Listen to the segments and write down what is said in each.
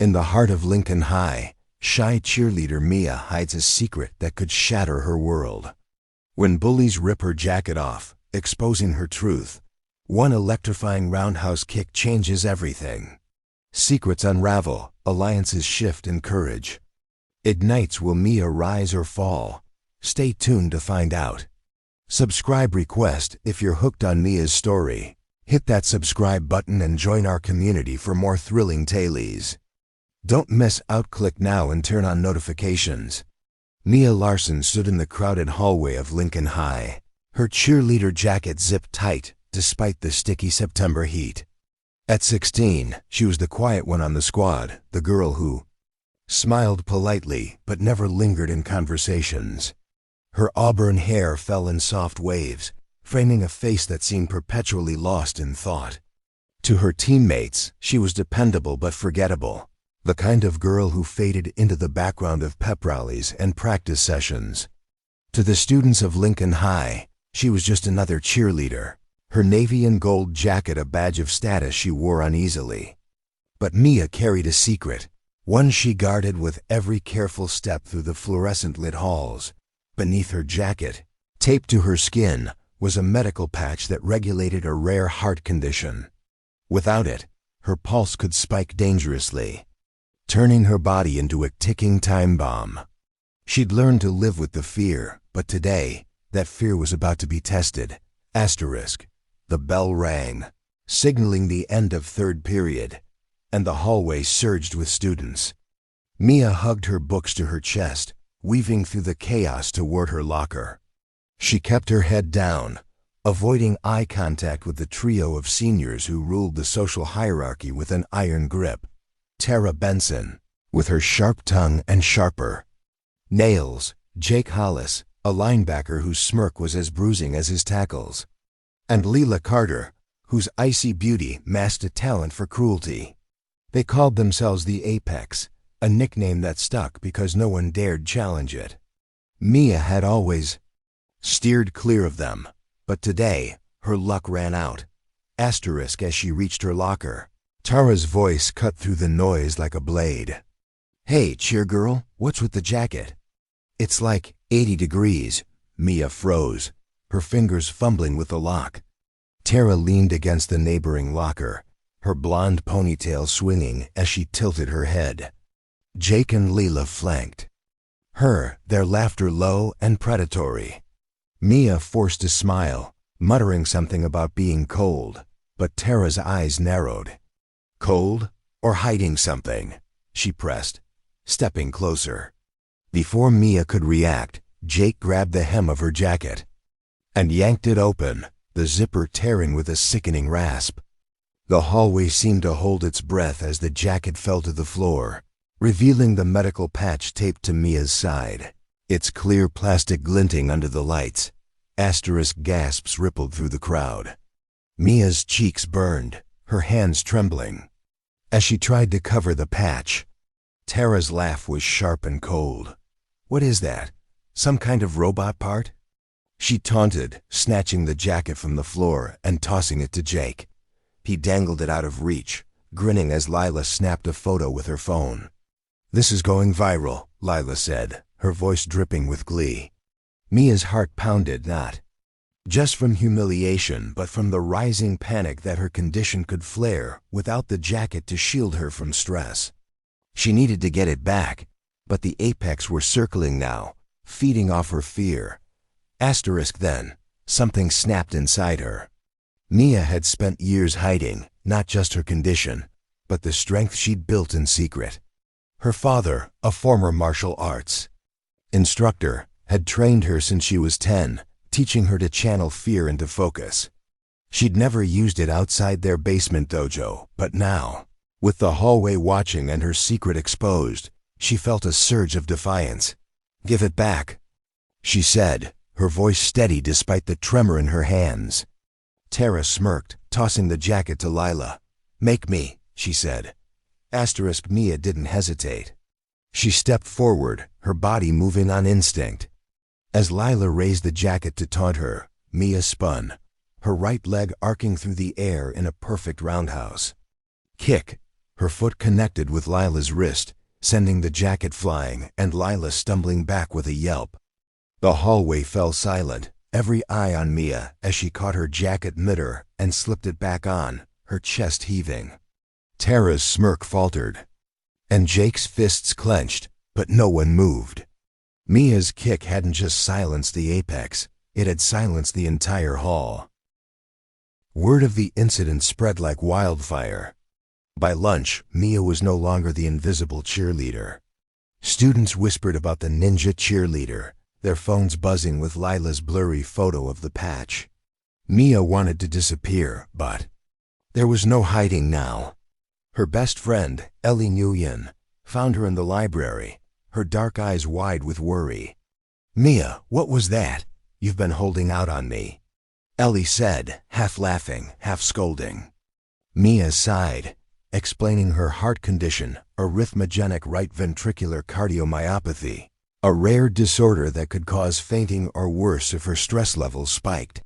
In the heart of Lincoln High, shy cheerleader Mia hides a secret that could shatter her world. When bullies rip her jacket off, exposing her truth, one electrifying roundhouse kick changes everything. Secrets unravel, alliances shift in courage. Ignites will Mia rise or fall? Stay tuned to find out. Subscribe request if you're hooked on Mia's story. Hit that subscribe button and join our community for more thrilling tales. Don't miss out, click now and turn on notifications. Mia Larson stood in the crowded hallway of Lincoln High. Her cheerleader jacket zipped tight despite the sticky September heat. At 16, she was the quiet one on the squad, the girl who smiled politely but never lingered in conversations. Her auburn hair fell in soft waves, framing a face that seemed perpetually lost in thought. To her teammates, she was dependable but forgettable, the kind of girl who faded into the background of pep rallies and practice sessions. To the students of Lincoln High, she was just another cheerleader, her navy and gold jacket a badge of status she wore uneasily. But Mia carried a secret, one she guarded with every careful step through the fluorescent-lit halls. Beneath her jacket, taped to her skin, was a medical patch that regulated a rare heart condition. Without it, her pulse could spike dangerously, turning her body into a ticking time bomb. She'd learned to live with the fear, but today, that fear was about to be tested. Asterisk. The bell rang, signaling the end of third period, and the hallway surged with students. Mia hugged her books to her chest, weaving through the chaos toward her locker. She kept her head down, avoiding eye contact with the trio of seniors who ruled the social hierarchy with an iron grip. Tara Benson, with her sharp tongue and sharper nails, Jake Hollis, a linebacker whose smirk was as bruising as his tackles, and Leila Carter, whose icy beauty masked a talent for cruelty. They called themselves the Apex, a nickname that stuck because no one dared challenge it. Mia had always steered clear of them, but today her luck ran out. Asterisk. As she reached her locker, Tara's voice cut through the noise like a blade. "Hey, cheer girl, what's with the jacket?" "It's like 80 degrees. Mia froze, her fingers fumbling with the lock. Tara leaned against the neighboring locker, her blonde ponytail swinging as she tilted her head. Jake and Leila flanked her, their laughter low and predatory. Mia forced a smile, muttering something about being cold, but Tara's eyes narrowed. "Cold or hiding something?" she pressed, stepping closer. Before Mia could react, Jake grabbed the hem of her jacket and yanked it open, the zipper tearing with a sickening rasp. The hallway seemed to hold its breath as the jacket fell to the floor, revealing the medical patch taped to Mia's side, its clear plastic glinting under the lights. Asterisk. Gasps rippled through the crowd. Mia's cheeks burned, her hands trembling, as she tried to cover the patch. Tara's laugh was sharp and cold. "What is that? Some kind of robot part?" she taunted, snatching the jacket from the floor and tossing it to Jake. He dangled it out of reach, grinning as Lila snapped a photo with her phone. "This is going viral," Lila said, her voice dripping with glee. Mia's heart pounded, not just from humiliation but from the rising panic that her condition could flare without the jacket to shield her from stress. She needed to get it back, but the Apex were circling now, feeding off her fear. Asterisk. Then, something snapped inside her. Mia had spent years hiding, not just her condition, but the strength she'd built in secret. Her father, a former martial arts instructor, had trained her since she was 10, teaching her to channel fear into focus. She'd never used it outside their basement dojo, but now, with the hallway watching and her secret exposed, she felt a surge of defiance. "Give it back," she said, her voice steady despite the tremor in her hands. Tara smirked, tossing the jacket to Lila. "Make me," she said. Asterisk. Mia didn't hesitate. She stepped forward, her body moving on instinct. As Lila raised the jacket to taunt her, Mia spun, her right leg arcing through the air in a perfect roundhouse kick, Her foot connected with Lila's wrist, sending the jacket flying and Lila stumbling back with a yelp. The hallway fell silent, every eye on Mia as she caught her jacket mid-her and slipped it back on, her chest heaving. Tara's smirk faltered, and Jake's fists clenched, but no one moved. Mia's kick hadn't just silenced the apex, it had silenced the entire hall. Word of the incident spread like wildfire. By lunch, Mia was no longer the invisible cheerleader. Students whispered about the ninja cheerleader, their phones buzzing with Lila's blurry photo of the patch. Mia wanted to disappear, but there was no hiding now. Her best friend, Ellie Nguyen, found her in the library, her dark eyes wide with worry. "Mia, what was that? You've been holding out on me," Ellie said, half laughing, half scolding. Mia sighed, explaining her heart condition, arrhythmogenic right ventricular cardiomyopathy, a rare disorder that could cause fainting or worse if her stress levels spiked.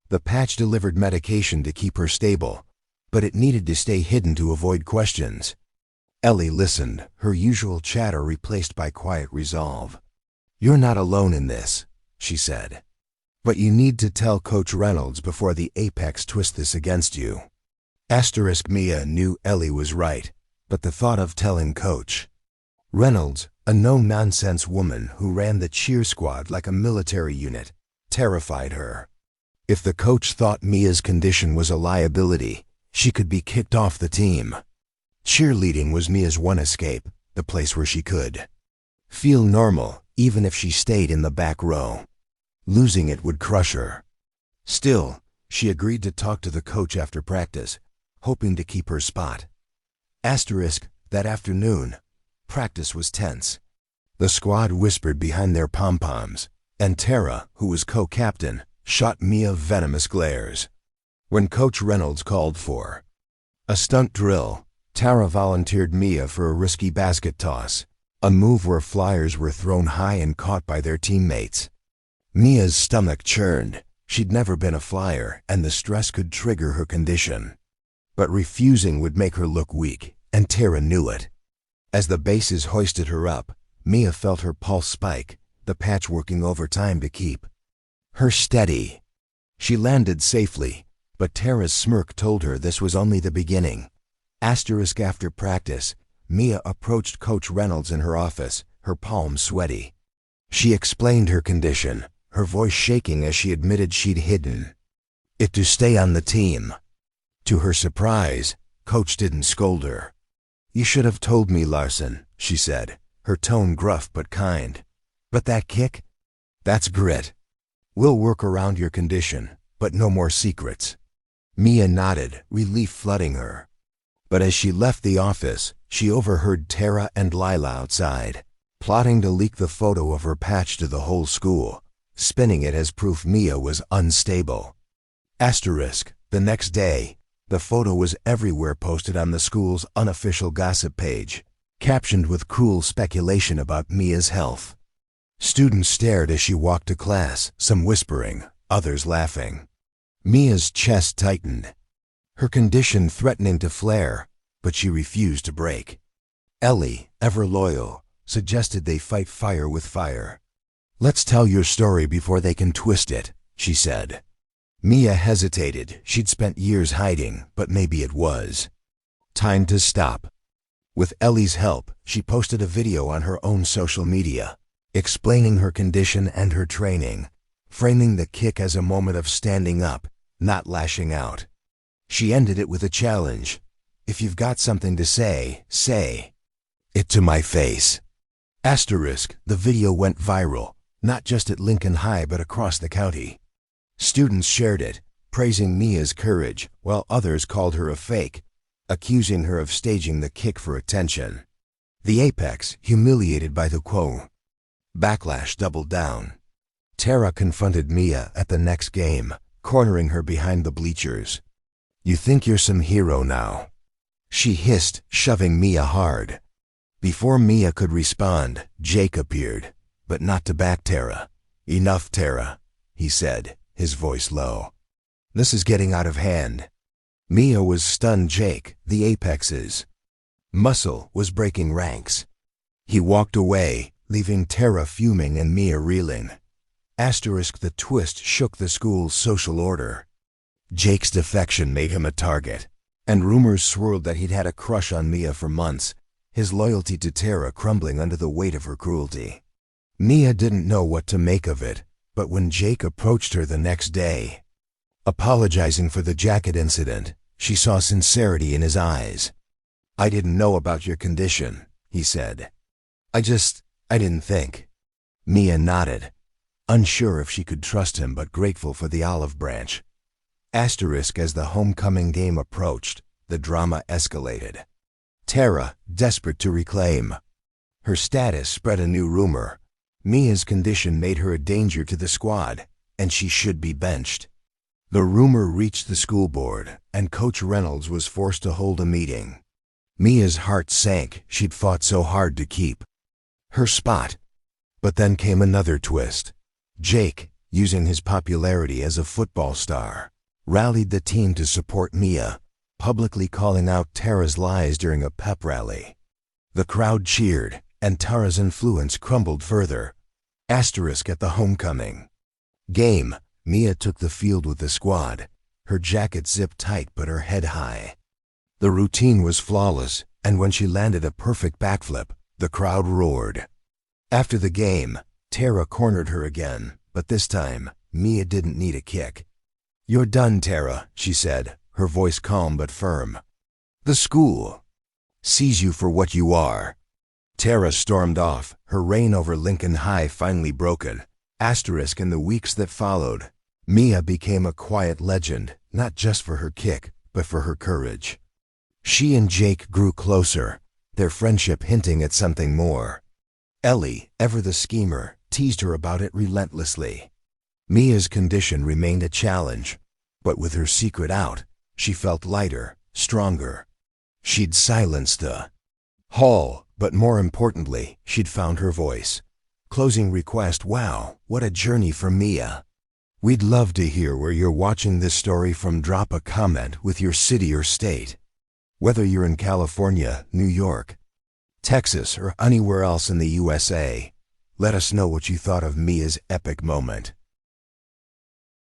The patch delivered medication to keep her stable, but it needed to stay hidden to avoid questions. Ellie listened, her usual chatter replaced by quiet resolve. "You're not alone in this," she said. "But you need to tell Coach Reynolds before the apex twists this against you." Mia knew Ellie was right, but the thought of telling Coach Reynolds, a no-nonsense woman who ran the cheer squad like a military unit, terrified her. If the coach thought Mia's condition was a liability, she could be kicked off the team. Cheerleading was Mia's one escape, the place where she could feel normal, even if she stayed in the back row. Losing it would crush her. Still, she agreed to talk to the coach after practice, hoping to keep her spot. That afternoon, practice was tense. The squad whispered behind their pom-poms, and Tara, who was co-captain, shot Mia venomous glares. When Coach Reynolds called for a stunt drill, Tara volunteered Mia for a risky basket toss, a move where flyers were thrown high and caught by their teammates. Mia's stomach churned. She'd never been a flyer, and the stress could trigger her condition. But refusing would make her look weak, and Tara knew it. As the bases hoisted her up, Mia felt her pulse spike, the patch working overtime to keep her steady. She landed safely, but Tara's smirk told her this was only the beginning. After practice, Mia approached Coach Reynolds in her office, her palms sweaty. She explained her condition, her voice shaking as she admitted she'd hidden it to stay on the team. To her surprise, Coach didn't scold her. "You should have told me, Larson," she said, her tone gruff but kind. "But that kick? That's grit. We'll work around your condition, but no more secrets." Mia nodded, relief flooding her. But as she left the office, she overheard Tara and Lila outside, plotting to leak the photo of her patch to the whole school, spinning it as proof Mia was unstable. The next day, the photo was everywhere, posted on the school's unofficial gossip page, captioned with cruel speculation about Mia's health. Students stared as she walked to class, some whispering, others laughing. Mia's chest tightened, her condition threatening to flare, but she refused to break. Ellie, ever loyal, suggested they fight fire with fire. "Let's tell your story before they can twist it," she said. Mia hesitated. She'd spent years hiding, but maybe it was time to stop. With Ellie's help, she posted a video on her own social media, explaining her condition and her training, framing the kick as a moment of standing up, not lashing out. She ended it with a challenge. "If you've got something to say, say it to my face." The video went viral, not just at Lincoln High but across the county. Students shared it, praising Mia's courage, while others called her a fake, accusing her of staging the kick for attention. The Apex, humiliated by the backlash, doubled down. Tara confronted Mia at the next game, cornering her behind the bleachers. "You think you're some hero now?" she hissed, shoving Mia hard. Before Mia could respond, Jake appeared, but not to back Tara. "Enough, Tara," he said, his voice low. "This is getting out of hand." Mia was stunned. Jake, the Apex's Muscle was breaking ranks. He walked away, leaving Tara fuming and Mia reeling. The twist shook the school's social order. Jake's defection made him a target, and rumors swirled that he'd had a crush on Mia for months, his loyalty to Tara crumbling under the weight of her cruelty. Mia didn't know what to make of it, but when Jake approached her the next day, apologizing for the jacket incident, she saw sincerity in his eyes. "I didn't know about your condition," he said. I didn't think." Mia nodded, unsure if she could trust him but grateful for the olive branch. As the homecoming game approached, the drama escalated. Tara, desperate to reclaim her status, spread a new rumor. Mia's condition made her a danger to the squad, and she should be benched. The rumor reached the school board, and Coach Reynolds was forced to hold a meeting. Mia's heart sank. She'd fought so hard to keep her spot. But then came another twist. Jake, using his popularity as a football star, rallied the team to support Mia, publicly calling out Tara's lies during a pep rally. The crowd cheered, and Tara's influence crumbled further. At the homecoming game, Mia took the field with the squad, her jacket zipped tight but her head high. The routine was flawless, and when she landed a perfect backflip, the crowd roared. After the game, Tara cornered her again, but this time, Mia didn't need a kick. "You're done, Tara," she said, her voice calm but firm. "The school sees you for what you are." Tara stormed off, her reign over Lincoln High finally broken. In the weeks that followed, Mia became a quiet legend, not just for her kick, but for her courage. She and Jake grew closer, their friendship hinting at something more. Ellie, ever the schemer, teased her about it relentlessly. Mia's condition remained a challenge, but with her secret out, she felt lighter, stronger. She'd silenced the hall, but more importantly, she'd found her voice. Closing request: wow, what a journey for Mia. We'd love to hear where you're watching this story from. Drop a comment with your city or state. Whether you're in California, New York, Texas, or anywhere else in the USA, let us know what you thought of Mia's epic moment.